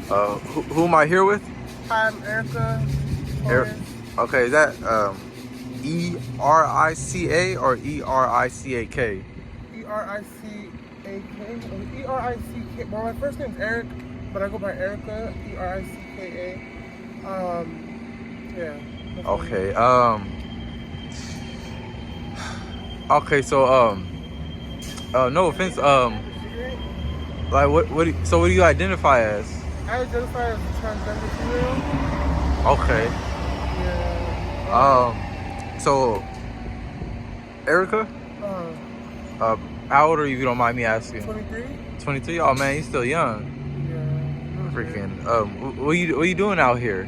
Who am I here with? Hi, I'm Ericka. Okay, is that Ericka or Erick? Erick. Erick. Well, my first name's Eric, but I go by Ericka. Ericka. Yeah. Okay. Okay. So no offense. Like so what do you identify as? I identify as a transgender female. Okay. Yeah. So Ericka, how old are you? If you don't mind me asking. 23. 23. Oh man, you're still young. Yeah. Freaking. What are you doing out here?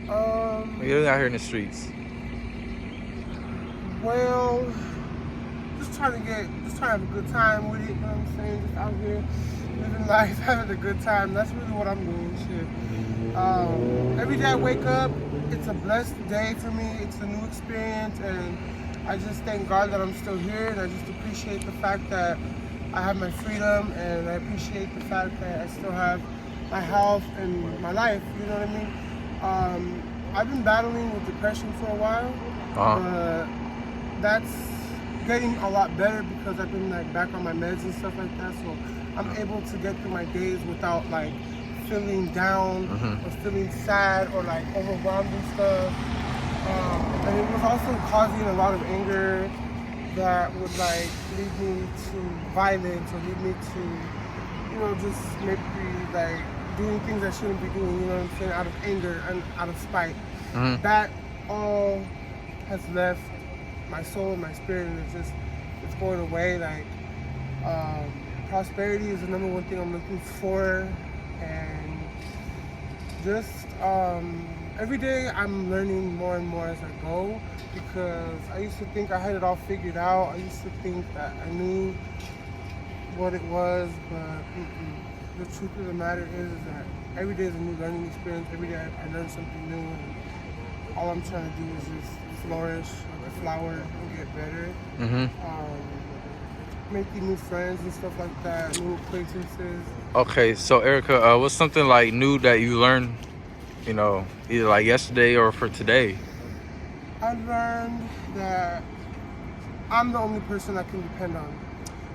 What are you doing out here in the streets? Well, just trying to have a good time with it. You know what I'm saying? Just out here living life, having a good time. That's really what I'm doing. Shit. Every day I wake up, it's a blessed day for me. It's a new experience, and I just thank God that I'm still here, and I just appreciate the fact that I have my freedom, and I appreciate the fact that I still have my health and my life. You know what I mean? I've been battling with depression for a while, but that's getting a lot better because I've been like back on my meds and stuff like that. So I'm able to get through my days without like feeling down or feeling sad or like overwhelmed and stuff. And it was also causing a lot of anger that would like lead me to violence or lead me to, you know, just maybe like doing things I shouldn't be doing, you know what I'm saying, out of anger and out of spite. That all has left my soul and my spirit, and it's going away. Like prosperity is the number one thing I'm looking for, and just every day I'm learning more and more as I go, because I used to think I had it all figured out. I used to think that I knew what it was, but the truth of the matter is that every day is a new learning experience. Every day I learn something new, and all I'm trying to do is just flourish like a flower and get better. Making new friends and stuff like that, new acquaintances. Okay, so Ericka, what's something like new that you learned, you know, either like yesterday or for today? I learned that I'm the only person I can depend on.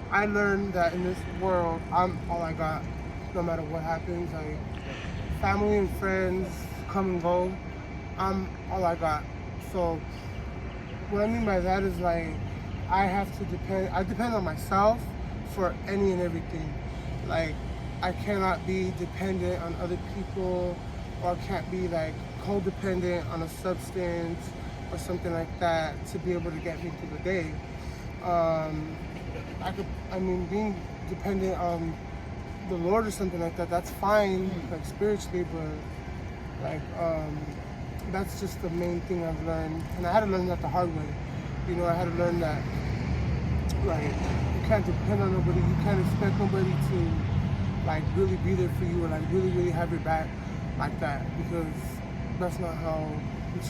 I learned that in this world, I'm all I got, no matter what happens. Like, family and friends come and go. I'm all I got. So what I mean by that is like I depend on myself for any and everything. Like I cannot be dependent on other people, or I can't be like codependent on a substance or something like that to be able to get me through the day. Being dependent on the Lord or something like that, that's fine, like spiritually, but like that's just the main thing I've learned, and I had to learn that the hard way. You know, I had to learn that like you can't depend on nobody, you can't expect nobody to like really be there for you or like really have your back like that, because it's just not how it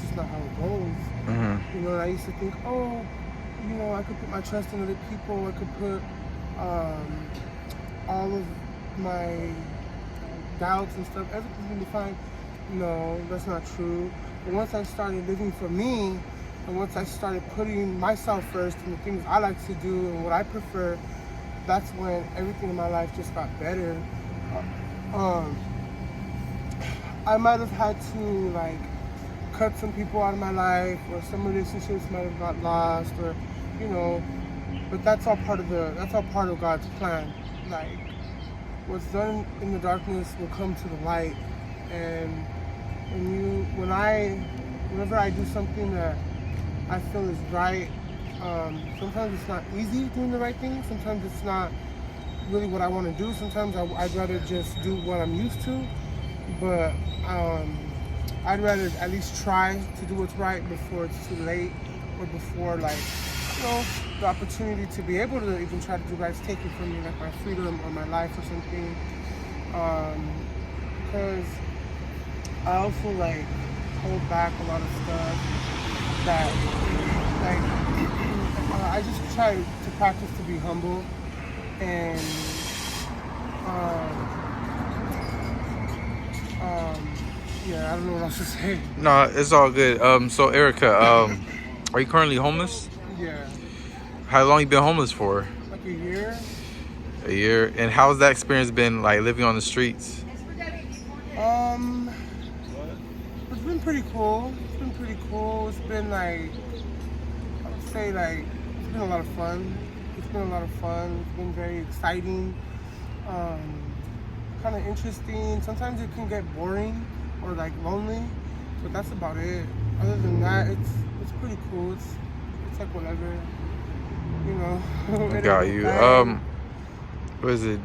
goes. You know, and I used to think, oh, you know, I could put my trust in other people, I could put all of my doubts and stuff, everything's gonna be fine. No, that's not true. But once I started living for me, and once I started putting myself first and the things I like to do and what I prefer, that's when everything in my life just got better. I might have had to like cut some people out of my life, or some relationships might have got lost, or you know, but that's all part of God's plan. Like what's done in the darkness will come to the light, and whenever I do something that I feel is right, sometimes it's not easy doing the right thing. Sometimes it's not really what I want to do. Sometimes I'd rather just do what I'm used to, but I'd rather at least try to do what's right before it's too late, or before like, you know, the opportunity to be able to even try to do right is taken from me, like my freedom or my life or something. Because I also like hold back a lot of stuff that like I just try to practice to be humble, and Yeah, I don't know what else to say. No, it's all good. So Erica, are you currently homeless? Yeah, How long you been homeless for? like a year. A year. And how's that experience been like living on the streets? Um, it's been pretty cool. It's been pretty cool. It's been like, I would say like, it's been a lot of fun. It's been a lot of fun. It's been very exciting. Um, kind of interesting. Sometimes it can get boring or like lonely, but that's about it. Other than that, it's pretty cool. It's like whatever, you know. It ain't Got no you. thing. What is it?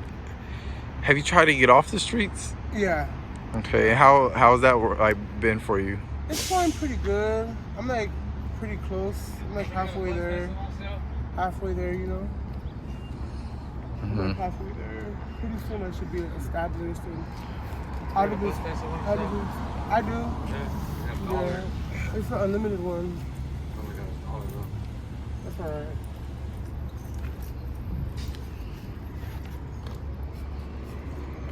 Have you tried to get off the streets? Yeah, Okay. And how's that like been for you? it's going pretty good. I'm like pretty close. I'm like halfway there. Halfway there, you know. I'm like halfway there. Pretty soon I should be established and out of this. I do. Yeah, it's an unlimited one. That's alright.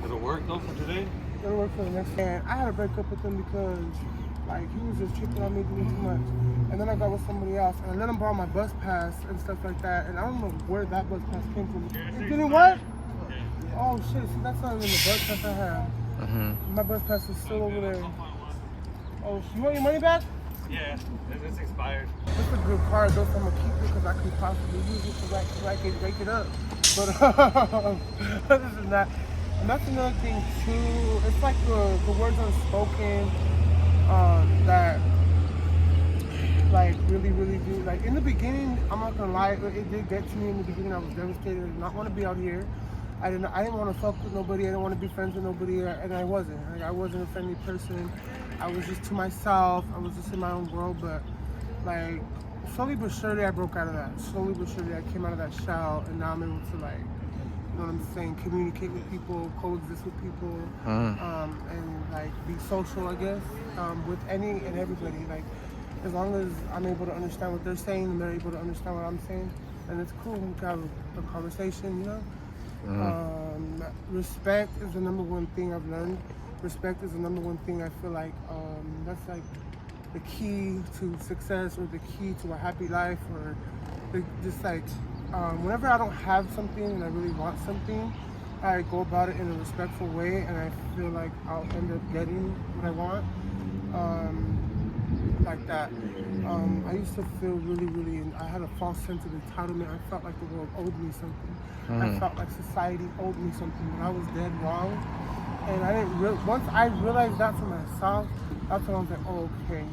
Does it work though for today? It'll work for the next man. I had to break up with him because like he was just tripping on me doing too much. And then I got with somebody else and I let him borrow my bus pass and stuff like that. And I don't know where that bus pass came from. You didn't what? Oh shit, see that's not even the bus pass I have. My bus pass is still over there. Oh, you want your money back? Yeah, it's expired. It's a good card though, so I'm gonna keep it because I can possibly use it so I can break it up. But other than that, and that's another thing too. It's like the words unspoken that like really do. Like in the beginning, I'm not gonna lie, it did get to me in the beginning. I was devastated. I did not want to be out here. I didn't want to fuck with nobody. I didn't want to be friends with nobody, and I wasn't. Like, I wasn't a friendly person. I was just to myself. I was just in my own world. But like slowly but surely, I broke out of that. Slowly but surely, I came out of that shell, and now I'm able to like, you know what I'm saying, communicate with people, coexist with people, and like be social, I guess, with any and everybody. Like as long as I'm able to understand what they're saying and they're able to understand what I'm saying, and it's cool. We can have a conversation, you know. Respect is the number one thing I've learned. Respect is the number one thing I feel like that's like the key to success or the key to a happy life or just like whenever I don't have something and I really want something, I go about it in a respectful way and I feel like I'll end up getting what I want. Like that. I used to feel really, I had a false sense of entitlement. I felt like the world owed me something. I felt like society owed me something, but I was dead wrong. And I didn't once I realized that for myself, that's when I was like, oh, okay.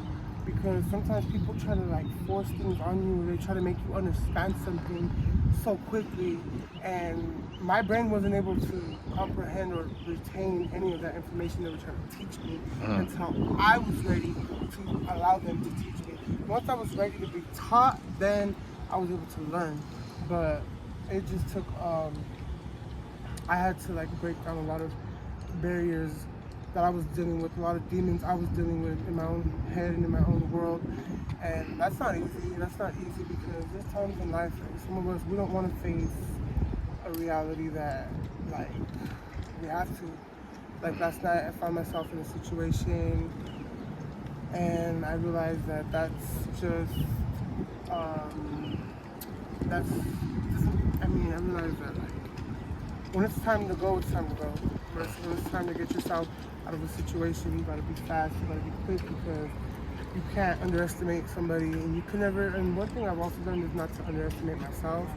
Because sometimes people try to like force things on you, they try to make you understand something so quickly, and my brain wasn't able to comprehend or retain any of that information they were trying to teach me until I was ready to allow them to teach me. Once I was ready to be taught, then I was able to learn. But it just took, I had to like break down a lot of barriers that I was dealing with, a lot of demons I was dealing with in my own head and in my own world. And that's not easy. That's not easy because there's times in life, like, some of us, we don't want to face a reality that, like, we have to. Like last night, I found myself in a situation and I realized that that's just, I realized that, like, when it's time to go, it's time to go. When it's time to get yourself out of a situation, you gotta be fast, you gotta be quick because you can't underestimate somebody and you can never, and one thing I've also learned is not to underestimate myself.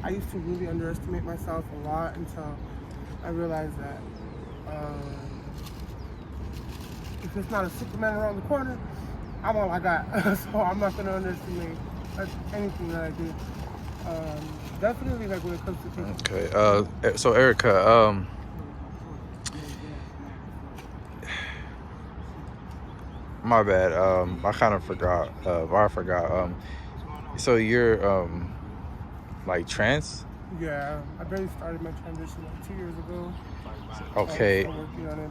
I used to really underestimate myself a lot until I realized that if it's not a Superman around the corner, I'm all I got. So I'm not gonna underestimate anything that I do. Definitely like when it comes to people. Okay. So Erica, my bad. I kind of forgot. I forgot. So you're like trans? Yeah, I barely started my transition like 2 years ago. Okay. I'm working on it,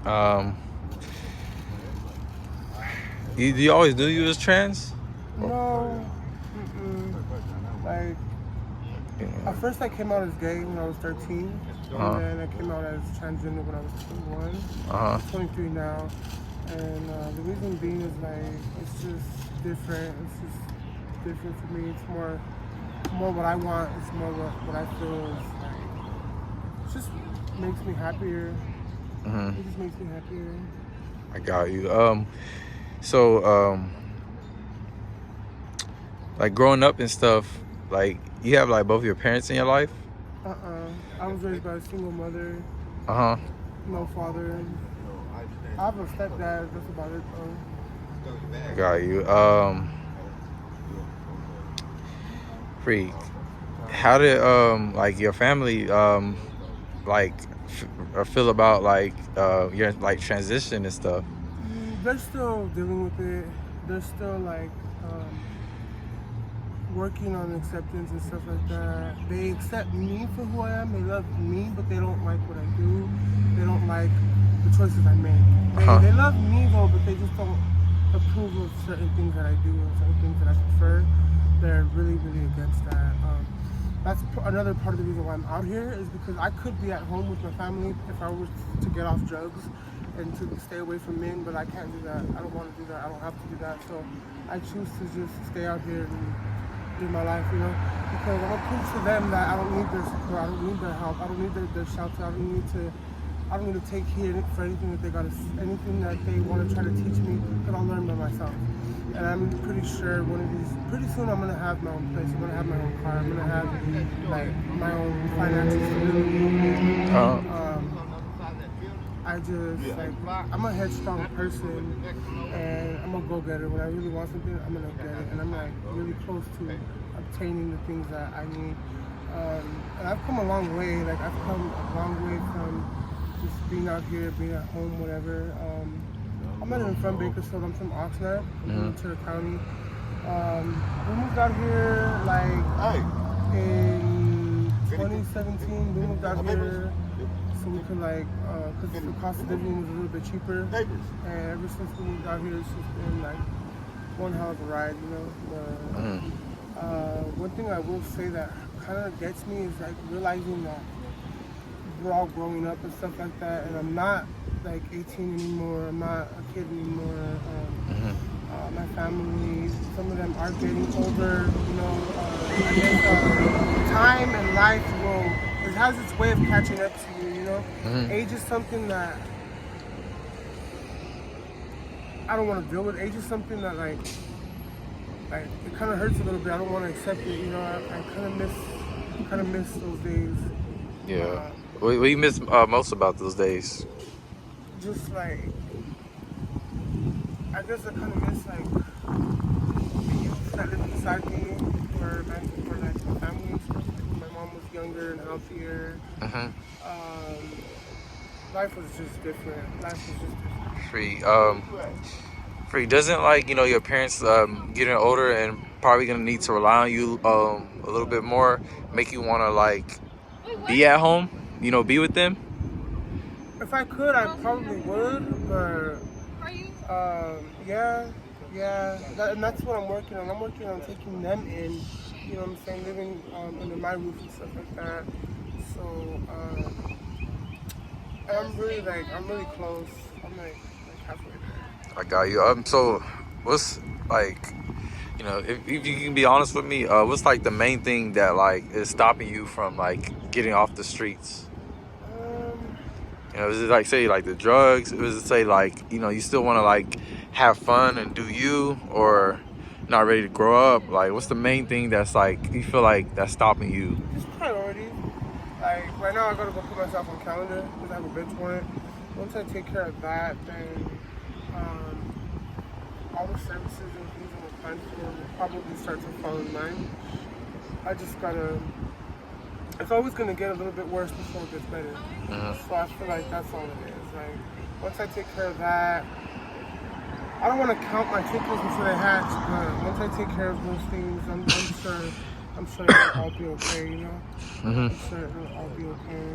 but Do you always knew you was trans? no. Like at first I came out as gay when I was 13, and then I came out as transgender when I was 21. I'm 23 now. And the reason being is like it's just different. It's just different for me. It's more what I want. It's more what I feel is like. It just makes me happier. It just makes me happier. I got you. So like growing up and stuff, like you have like both your parents in your life? I was raised by a single mother. Uh-huh. No father. I have a stepdad. That's about it though. I got you. Freak. How did like your family like feel about like your like transition and stuff? They're still dealing with it. They're still like working on acceptance and stuff like that. They accept me for who I am. They love me, but they don't like what I do. They don't like the choices I make. They love me though, but they just don't approve of certain things that I do and certain things that I prefer. They're really, really against that. That's another part of the reason why I'm out here is because I could be at home with my family if I was to get off drugs and to stay away from men, but I can't do that. I don't want to do that. I don't have to do that. So I choose to just stay out here and do my life, you know, because I'm gonna prove to them that I don't need their support. I don't need their help. I don't need their shelter. I don't need to take heed for anything that they got to, anything that they want to try to teach me, because I'll learn by myself. And I'm pretty sure pretty soon I'm going to have my own place. I'm going to have my own car. I'm going to have, like, my own financial stability. I just, like, I'm a headstrong person, and I'm a go-getter. When I really want something, I'm going to get it. And I'm, like, really close to obtaining the things that I need. And I've come a long way. Like, I've come a long way from just being out here, being at home, whatever. I'm not even from Bakersfield. I'm from Oxnard, Ventura County. We moved out here like in 2017. We moved out here so we could like, because the cost of living was a little bit cheaper. And ever since we moved out here, it's just been like one hell of a ride, you know. One thing I will say that kind of gets me is like realizing that we're all growing up and stuff like that, and I'm not like 18 anymore. I'm not a kid anymore. My family, some of them are getting older. You know, I guess time and life it has its way of catching up to you. You know, age is something that I don't want to deal with. Age is something that like it kind of hurts a little bit. I don't want to accept it. You know, I kind of miss those days. Yeah. What do you miss most about those days? Just like, I guess I kind of miss like the youth that lived inside me for like my family and stuff. My mom was younger and healthier. Life was just different. Free. Doesn't like, you know, your parents getting older and probably gonna need to rely on you a little bit more, make you want to like be at home, you know, be with them? If I could, I probably would, but yeah, and that's what I'm working on. I'm working on taking them in, you know what I'm saying, living under my roof and stuff like that. So I'm really close. I'm like halfway there. I got you. So what's like, you know, if you can be honest with me, what's like the main thing that like is stopping you from like getting off the streets? You know, is it like say like the drugs? Or is it say like, you know, you still want to like have fun and do you, or not ready to grow up? Like, what's the main thing that's like you feel like that's stopping you? Just priorities. Like right now, I gotta go put myself on calendar because I have a bench warrant. Once I take care of that, then all the services and things I'm applying for will probably start to fall in line. I just gotta. It's always gonna get a little bit worse before it gets better. So I feel like that's all it is. Like once I take care of that, I don't want to count my chickens before they hatch, but once I take care of those things, I'm sure it'll all be okay. You know, I'm sure it'll all be okay.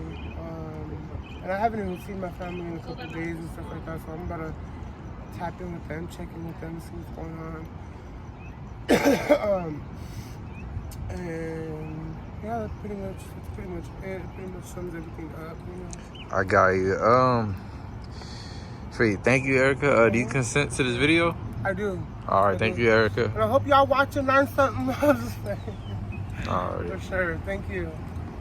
And I haven't even seen my family in a couple of days and stuff like that, so I'm about to tap in with them, check in with them, see what's going on. And yeah, that's pretty much it. It pretty much sums everything up, you know. I got you. Sweet. Thank you, Erica. Do you consent to this video? I do. All right. Thank you, Erica. And I hope y'all watch and learn something. All right. For sure. Thank you.